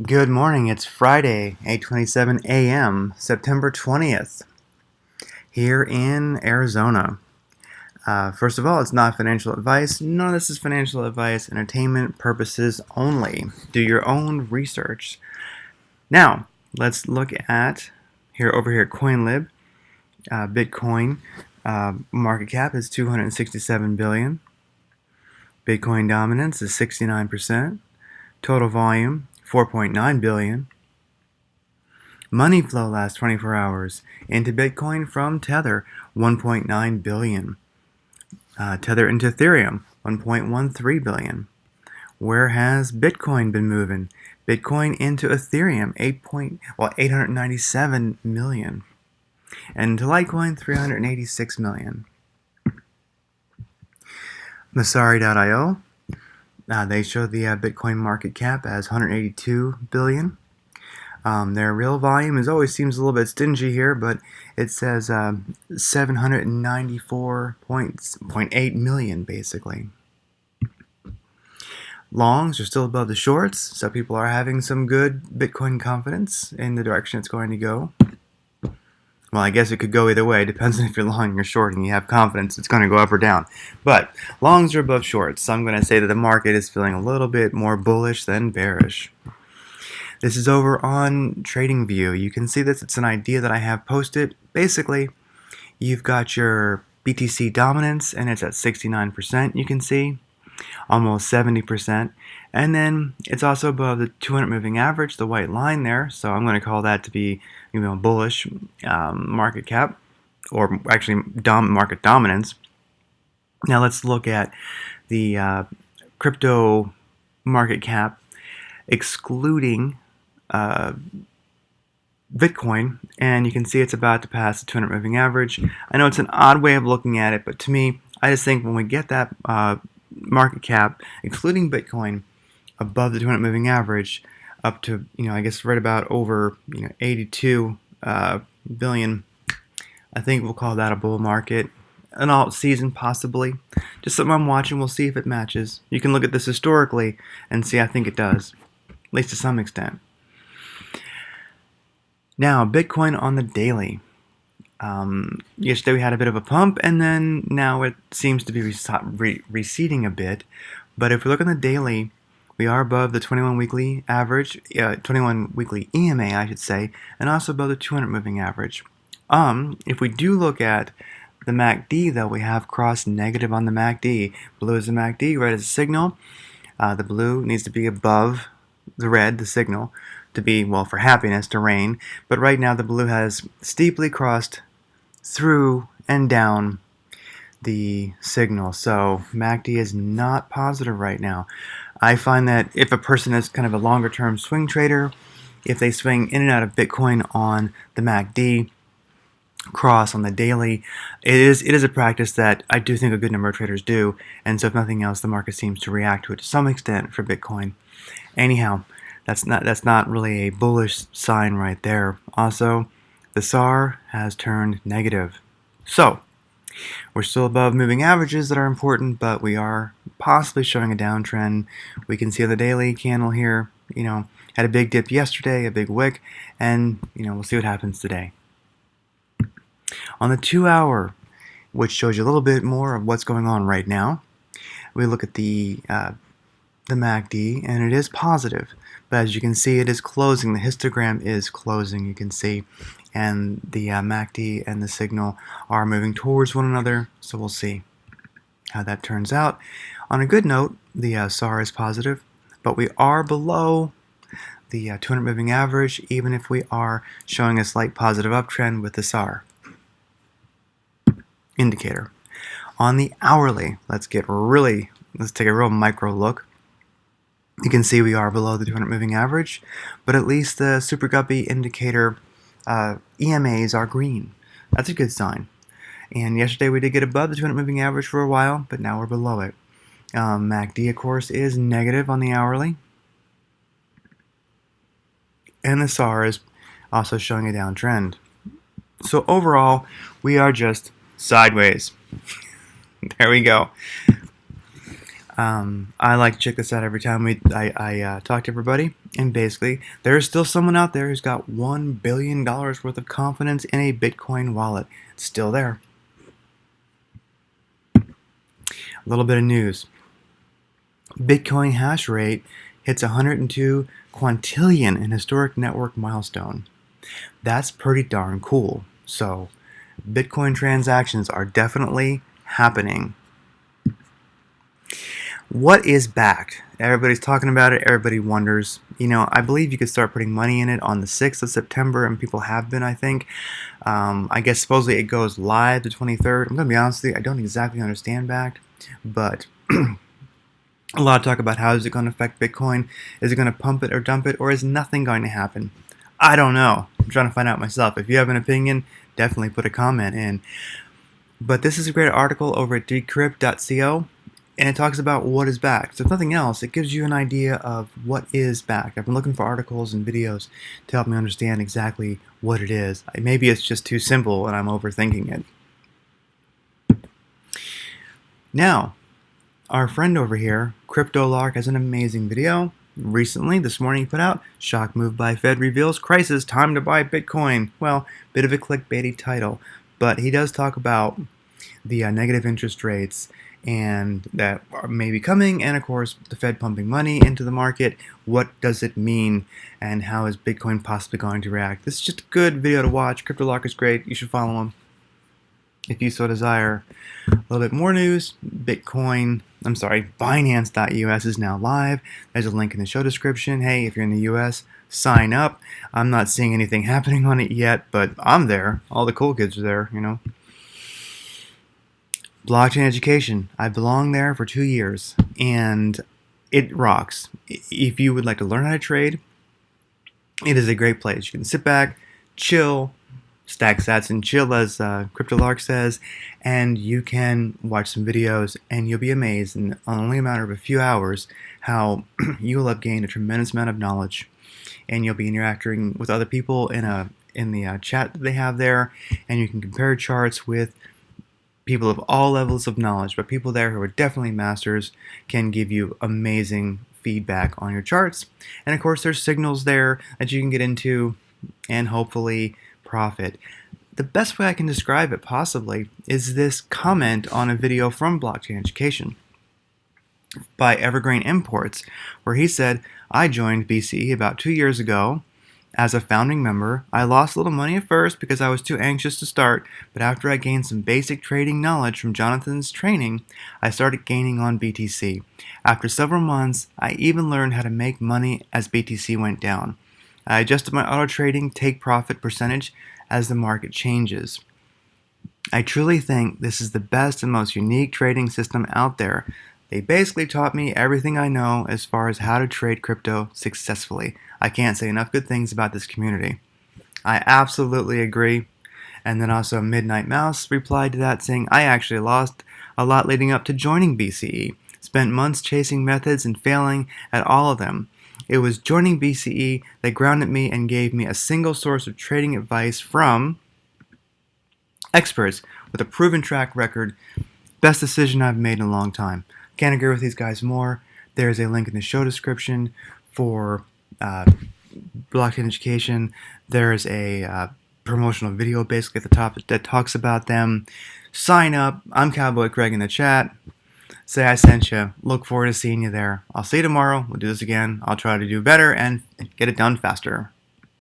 Good morning. It's Friday, 8:27 a.m., September 20th, here in Arizona. First of all, it's not financial advice. None of this is financial advice, entertainment purposes only. Do your own research. Now, let's look at over here at CoinLib. Bitcoin market cap is 267 billion. Bitcoin dominance is 69%. Total volume 4.9 billion. Money flow last 24 hours into Bitcoin from Tether, 1.9 billion. Tether into Ethereum, 1.13 billion. Where has Bitcoin been moving? Bitcoin into Ethereum, 897 million. And into Litecoin, 386 million. Masari.io, they show the Bitcoin market cap as 182 billion. Their real volume always seems a little bit stingy here, but it says 794.8 million basically. Longs are still above the shorts, so people are having some good Bitcoin confidence in the direction it's going to go. Well, I guess it could go either way. It depends on if you're long or short and you have confidence it's going to go up or down. But longs are above shorts, so I'm going to say that the market is feeling a little bit more bullish than bearish. This is over on TradingView. You can see this. It's an idea that I have posted. Basically, you've got your BTC dominance, and it's at 69%, you can see. Almost 70%. And then it's also above the 200 moving average, the white line there. So I'm going to call that to be bullish market cap, or actually market dominance. Now let's look at the crypto market cap excluding Bitcoin, and you can see it's about to pass the 200 moving average. I know it's an odd way of looking at it, but to me, I just think when we get that market cap, excluding Bitcoin, above the 200 moving average, up to, I guess right about over, 82 billion, I think we'll call that a bull market. An alt season, possibly. Just something I'm watching. We'll see if it matches. You can look at this historically and see I think it does, at least to some extent. Now, Bitcoin on the daily. Yesterday we had a bit of a pump, and then now it seems to be receding a bit. But if we look on the daily, we are above the 21 weekly average, 21 weekly EMA, I should say, and also above the 200 moving average. If we do look at the MACD, though, we have crossed negative on the MACD. Blue is the MACD, red is the signal. The blue needs to be above the red, the signal, to be, well, for happiness, to reign. But right now the blue has steeply crossed through and down the signal. So MACD is not positive right now. I find that if a person is kind of a longer term swing trader, if they swing in and out of Bitcoin on the MACD cross on the daily, it is a practice that I do think a good number of traders do, and so if nothing else, the market seems to react to it to some extent for Bitcoin. Anyhow, that's not really a bullish sign right there. Also, the SAR has turned negative. So, we're still above moving averages that are important, but we are possibly showing a downtrend. We can see on the daily candle here, had a big dip yesterday, a big wick, and, we'll see what happens today. On the 2-hour, which shows you a little bit more of what's going on right now, we look at the MACD, and it is positive. But as you can see, it is closing. The histogram is closing, you can see. And the MACD and the signal are moving towards one another, so we'll see how that turns out. On a good note, the SAR is positive, but we are below the 200 moving average, even if we are showing a slight positive uptrend with the SAR indicator. On the hourly, let's take a real micro look. You can see we are below the 200 moving average, but at least the Super Guppy indicator EMAs are green. That's a good sign. And yesterday we did get above the 200 moving average for a while, but now we're below it. MACD, of course, is negative on the hourly. And the SAR is also showing a downtrend. So overall, we are just sideways. There we go. I like to check this out every time I talk to everybody. And basically, there is still someone out there who's got $1 billion worth of confidence in a Bitcoin wallet. It's still there. A little bit of news. Bitcoin hash rate hits 102 quintillion in historic network milestone. That's pretty darn cool. So, Bitcoin transactions are definitely happening. What is backed? Everybody's talking about it. Everybody wonders. I believe you could start putting money in it on the 6th of September, and people have been, I think. I guess supposedly it goes live the 23rd. I'm going to be honest with you, I don't exactly understand backed, but a lot of talk about how is it going to affect Bitcoin. Is it going to pump it or dump it, or is nothing going to happen? I don't know. I'm trying to find out myself. If you have an opinion, definitely put a comment in. But this is a great article over at decrypt.co, and it talks about what is backed. So if nothing else, it gives you an idea of what is backed. I've been looking for articles and videos to help me understand exactly what it is. Maybe it's just too simple and I'm overthinking it. Now, our friend over here, Cryptolocker, has an amazing video. Recently, this morning, he put out, shock move by Fed reveals crisis, time to buy Bitcoin. Well, bit of a clickbaity title, but he does talk about the negative interest rates and that may be coming, and of course the Fed pumping money into the market. What does it mean, and how is Bitcoin possibly going to react? This is just a good video to watch. Cryptolocker is great. You should follow him if you so desire. A little bit more news. Binance.us is now live. There's a link in the show description. Hey, if you're in the US, sign up. I'm not seeing anything happening on it yet, but I'm there. All the cool kids are there, Blockchain education. I belonged there for 2 years, and it rocks. If you would like to learn how to trade, it is a great place. You can sit back, chill, stack sats and chill, as Cryptolocker says, and you can watch some videos, and you'll be amazed in only a matter of a few hours how you will have gained a tremendous amount of knowledge, and you'll be interacting with other people in the chat that they have there, and you can compare charts with people of all levels of knowledge, but people there who are definitely masters can give you amazing feedback on your charts. And of course, there's signals there that you can get into and hopefully profit. The best way I can describe it possibly is this comment on a video from Blockchain Education by Evergreen Imports, where he said, I joined BCE about 2 years ago as a founding member. I lost a little money at first because I was too anxious to start, but after I gained some basic trading knowledge from Jonathan's training, I started gaining on BTC. After several months, I even learned how to make money as BTC went down. I adjusted my auto trading take profit percentage as the market changes. I truly think this is the best and most unique trading system out there. They basically taught me everything I know as far as how to trade crypto successfully. I can't say enough good things about this community. I absolutely agree. And then also Midnight Mouse replied to that saying, I actually lost a lot leading up to joining BCE. Spent months chasing methods and failing at all of them. It was joining BCE that grounded me and gave me a single source of trading advice from experts with a proven track record. Best decision I've made in a long time. Can't agree with these guys more. There's a link in the show description for blockchain education. There's a promotional video basically at the top that talks about them. Sign up. I'm Cowboy Craig in the chat. Say I sent you. Look forward to seeing you there. I'll see you tomorrow. We'll do this again. I'll try to do better and get it done faster.